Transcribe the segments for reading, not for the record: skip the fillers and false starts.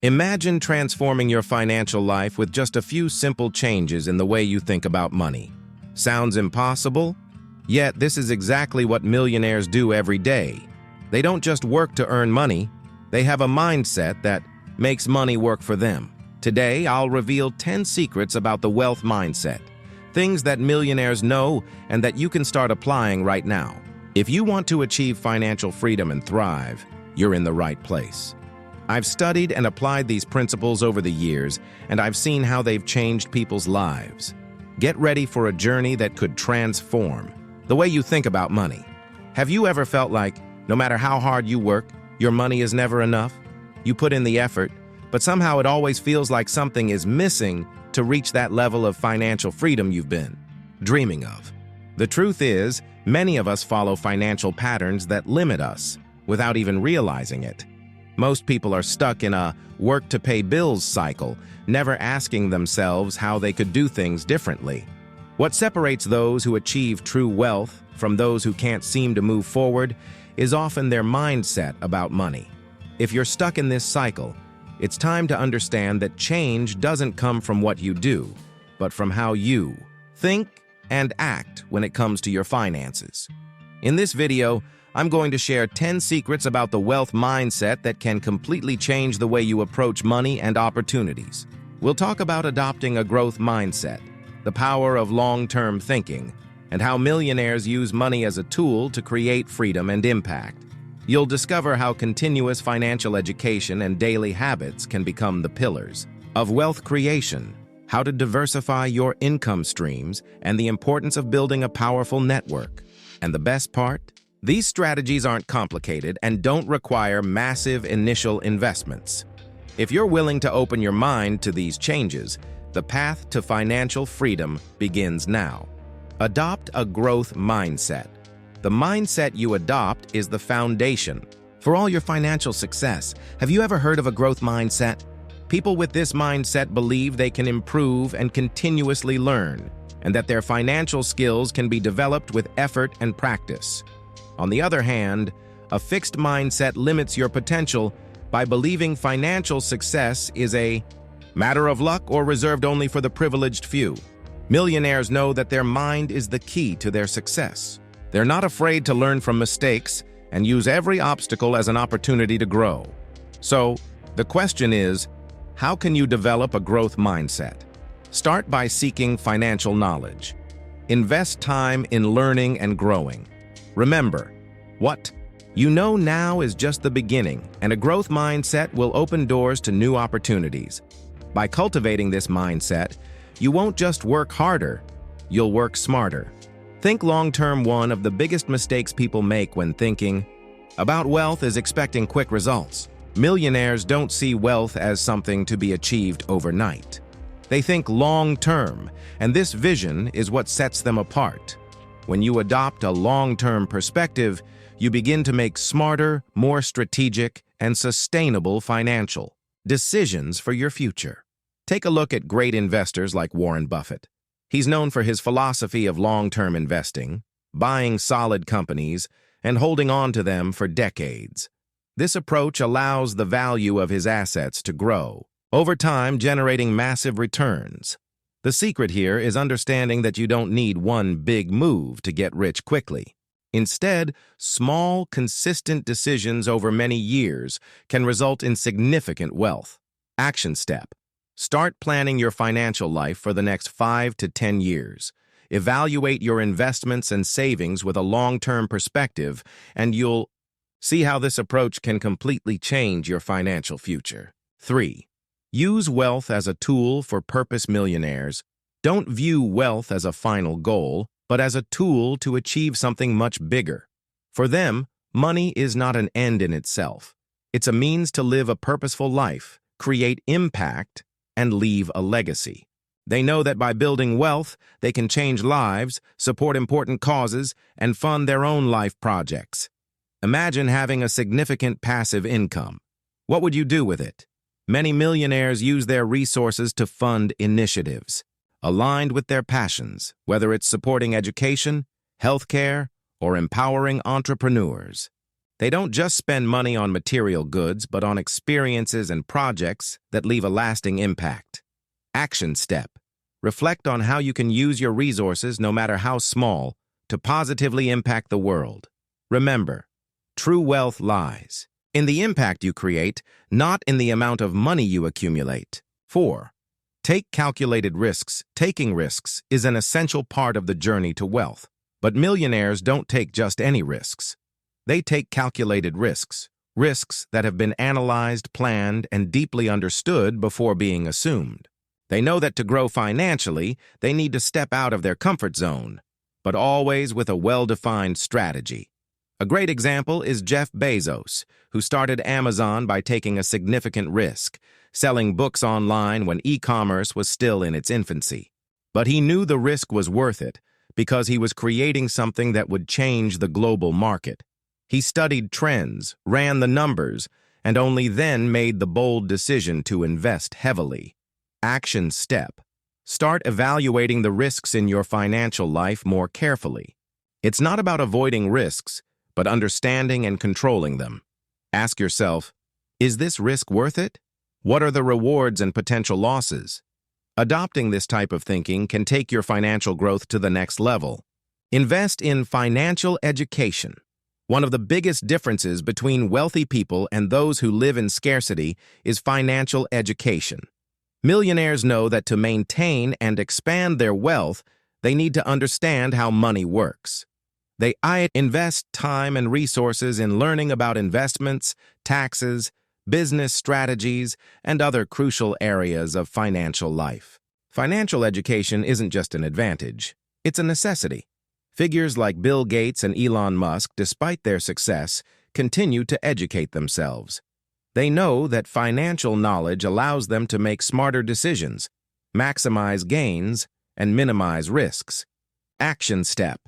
Imagine transforming your financial life with just a few simple changes in the way you think about money. Sounds impossible? Yet this is exactly what millionaires do every day. They don't just work to earn money, they have a mindset that makes money work for them. Today, I'll reveal 10 secrets about the wealth mindset, things that millionaires know and that you can start applying right now. If you want to achieve financial freedom and thrive, you're in the right place. I've studied and applied these principles over the years, and I've seen how they've changed people's lives. Get ready for a journey that could transform the way you think about money. Have you ever felt like, no matter how hard you work, your money is never enough? You put in the effort, but somehow it always feels like something is missing to reach that level of financial freedom you've been dreaming of. The truth is, many of us follow financial patterns that limit us without even realizing it. Most people are stuck in a work-to-pay-bills cycle, never asking themselves how they could do things differently. What separates those who achieve true wealth from those who can't seem to move forward is often their mindset about money. If you're stuck in this cycle, it's time to understand that change doesn't come from what you do, but from how you think and act when it comes to your finances. In this video, I'm going to share 10 secrets about the wealth mindset that can completely change the way you approach money and opportunities. We'll talk about adopting a growth mindset, the power of long-term thinking, and how millionaires use money as a tool to create freedom and impact. You'll discover how continuous financial education and daily habits can become the pillars of wealth creation, how to diversify your income streams, and the importance of building a powerful network. And the best part? These strategies aren't complicated and don't require massive initial investments. If you're willing to open your mind to these changes, the path to financial freedom begins now. Adopt a growth mindset. The mindset you adopt is the foundation for all your financial success. Have you ever heard of a growth mindset? People with this mindset believe they can improve and continuously learn, and that their financial skills can be developed with effort and practice. On the other hand, a fixed mindset limits your potential by believing financial success is a matter of luck or reserved only for the privileged few. Millionaires know that their mind is the key to their success. They're not afraid to learn from mistakes and use every obstacle as an opportunity to grow. So, the question is, how can you develop a growth mindset? Start by seeking financial knowledge. Invest time in learning and growing. Remember, what you know now is just the beginning, and a growth mindset will open doors to new opportunities. By cultivating this mindset, you won't just work harder, you'll work smarter. Think long-term. One of the biggest mistakes people make when thinking about wealth is expecting quick results. Millionaires don't see wealth as something to be achieved overnight. They think long-term, and this vision is what sets them apart. When you adopt a long-term perspective, you begin to make smarter, more strategic, and sustainable financial decisions for your future. Take a look at great investors like Warren Buffett. He's known for his philosophy of long-term investing, buying solid companies, and holding on to them for decades. This approach allows the value of his assets to grow, over time generating massive returns. The secret here is understanding that you don't need one big move to get rich quickly. Instead, small, consistent decisions over many years can result in significant wealth. Action step. Start planning your financial life for the next 5 to 10 years. Evaluate your investments and savings with a long-term perspective, and you'll see how this approach can completely change your financial future. 3. Use wealth as a tool for purpose. Millionaires don't view wealth as a final goal, but as a tool to achieve something much bigger. For them, money is not an end in itself. It's a means to live a purposeful life, create impact, and leave a legacy. They know that by building wealth, they can change lives, support important causes, and fund their own life projects. Imagine having a significant passive income. What would you do with it? Many millionaires use their resources to fund initiatives aligned with their passions, whether it's supporting education, healthcare, or empowering entrepreneurs. They don't just spend money on material goods, but on experiences and projects that leave a lasting impact. Action step. Reflect on how you can use your resources, no matter how small, to positively impact the world. Remember, true wealth lies in the impact you create, not in the amount of money you accumulate. 4. Take calculated risks. Taking risks is an essential part of the journey to wealth. But millionaires don't take just any risks. They take calculated risks, risks that have been analyzed, planned, and deeply understood before being assumed. They know that to grow financially, they need to step out of their comfort zone, but always with a well-defined strategy. A great example is Jeff Bezos, who started Amazon by taking a significant risk, selling books online when e-commerce was still in its infancy. But he knew the risk was worth it because he was creating something that would change the global market. He studied trends, ran the numbers, and only then made the bold decision to invest heavily. Action step. Start evaluating the risks in your financial life more carefully. It's not about avoiding risks, but understanding and controlling them. Ask yourself, is this risk worth it? What are the rewards and potential losses? Adopting this type of thinking can take your financial growth to the next level. Invest in financial education. One of the biggest differences between wealthy people and those who live in scarcity is financial education. Millionaires know that to maintain and expand their wealth, they need to understand how money works. They invest time and resources in learning about investments, taxes, business strategies, and other crucial areas of financial life. Financial education isn't just an advantage, it's a necessity. Figures like Bill Gates and Elon Musk, despite their success, continue to educate themselves. They know that financial knowledge allows them to make smarter decisions, maximize gains, and minimize risks. Action step.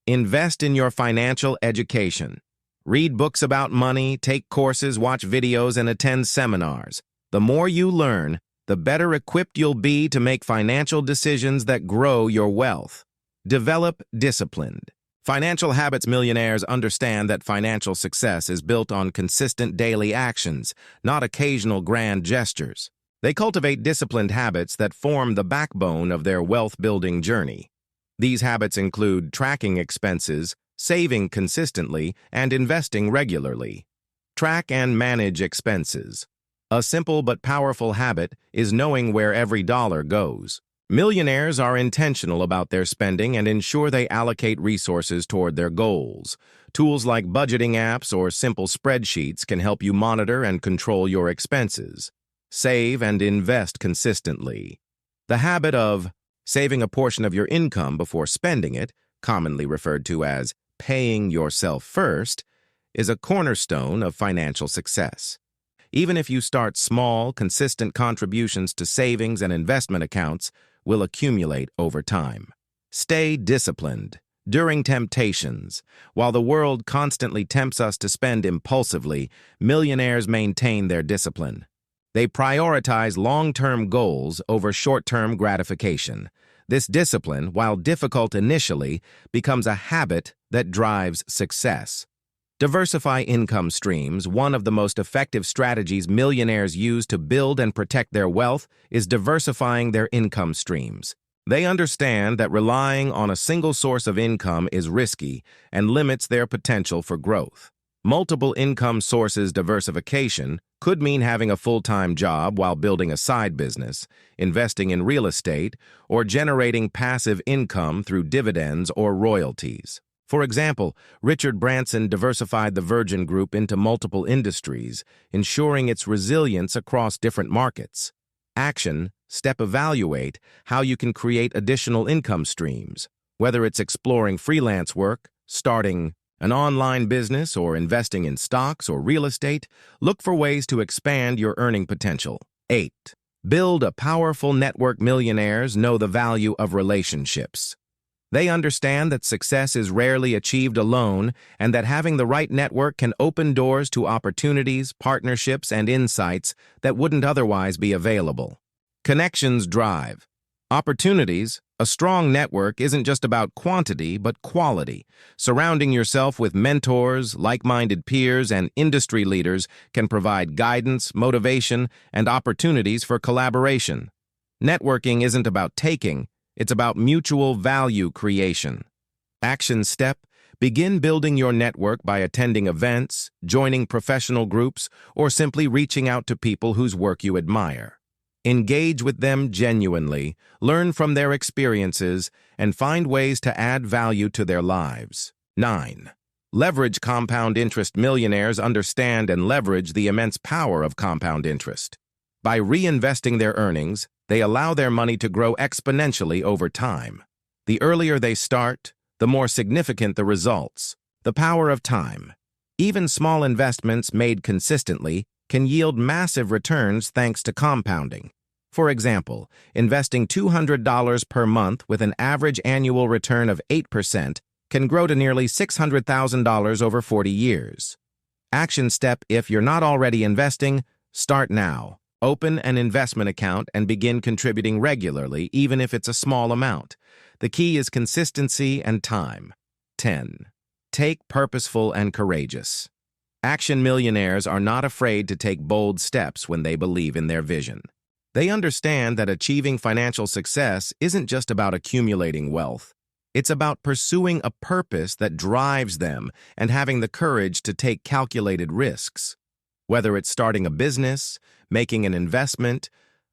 Invest in your financial education. Read books about money, take courses, watch videos, and attend seminars. The more you learn, the better equipped you'll be to make financial decisions that grow your wealth. Develop discipline. Financial habits millionaires understand that financial success is built on consistent daily actions, not occasional grand gestures. They cultivate disciplined habits that form the backbone of their wealth-building journey. These habits include tracking expenses, saving consistently, and investing regularly. Track and manage expenses. A simple but powerful habit is knowing where every dollar goes. Millionaires are intentional about their spending and ensure they allocate resources toward their goals. Tools like budgeting apps or simple spreadsheets can help you monitor and control your expenses. Save and invest consistently. The habit of saving a portion of your income before spending it, commonly referred to as paying yourself first, is a cornerstone of financial success. Even if you start small, consistent contributions to savings and investment accounts will accumulate over time. Stay disciplined. During temptations, while the world constantly tempts us to spend impulsively, millionaires maintain their discipline. They prioritize long-term goals over short-term gratification. This discipline, while difficult initially, becomes a habit that drives success. Diversify income streams. One of the most effective strategies millionaires use to build and protect their wealth is diversifying their income streams. They understand that relying on a single source of income is risky and limits their potential for growth. Multiple income sources diversification could mean having a full-time job while building a side business, investing in real estate, or generating passive income through dividends or royalties. For example, Richard Branson diversified the Virgin Group into multiple industries, ensuring its resilience across different markets. Action step. Evaluate how you can create additional income streams. Whether it's exploring freelance work, starting an online business, or investing in stocks or real estate, look for ways to expand your earning potential. 8. Build a powerful network. Millionaires know the value of relationships. They understand that success is rarely achieved alone and that having the right network can open doors to opportunities, partnerships, and insights that wouldn't otherwise be available. Connections drive. Opportunities. A strong network isn't just about quantity, but quality. Surrounding yourself with mentors, like-minded peers, and industry leaders can provide guidance, motivation, and opportunities for collaboration. Networking isn't about taking, it's about mutual value creation. Action step. Begin building your network by attending events, joining professional groups, or simply reaching out to people whose work you admire. Engage with them genuinely, learn from their experiences, and find ways to add value to their lives. 9. Leverage compound interest. Millionaires understand and leverage the immense power of compound interest. By reinvesting their earnings, they allow their money to grow exponentially over time. The earlier they start, the more significant the results. The power of time. Even small investments made consistently can yield massive returns thanks to compounding. For example, investing $200 per month with an average annual return of 8% can grow to nearly $600,000 over 40 years. Action step. If you're not already investing, start now. Open an investment account and begin contributing regularly, even if it's a small amount. The key is consistency and time. 10. Take purposeful and courageous. Action millionaires are not afraid to take bold steps when they believe in their vision. They understand that achieving financial success isn't just about accumulating wealth. It's about pursuing a purpose that drives them and having the courage to take calculated risks. Whether it's starting a business, making an investment,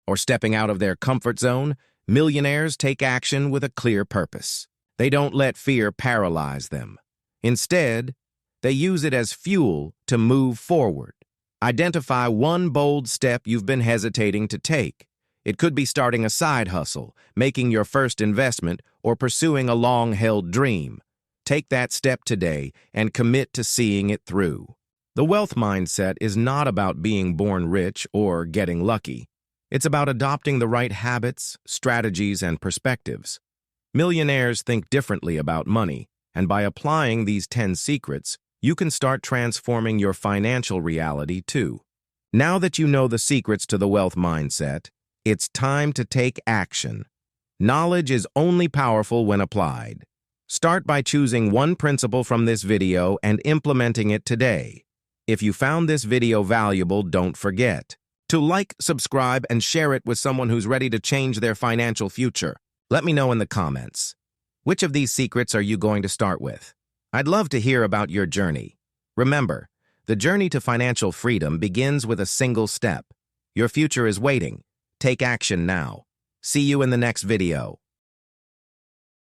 or stepping out of their comfort zone, millionaires take action with a clear purpose. They don't let fear paralyze them. Instead, they use it as fuel to move forward. Identify one bold step you've been hesitating to take. It could be starting a side hustle, making your first investment, or pursuing a long-held dream. Take that step today and commit to seeing it through. The wealth mindset is not about being born rich or getting lucky. It's about adopting the right habits, strategies, and perspectives. Millionaires think differently about money, and by applying these 10 secrets, you can start transforming your financial reality too. Now that you know the secrets to the wealth mindset, it's time to take action. Knowledge is only powerful when applied. Start by choosing one principle from this video and implementing it today. If you found this video valuable, don't forget to like, subscribe, and share it with someone who's ready to change their financial future. Let me know in the comments. Which of these secrets are you going to start with? I'd love to hear about your journey. Remember, the journey to financial freedom begins with a single step. Your future is waiting. Take action now. See you in the next video.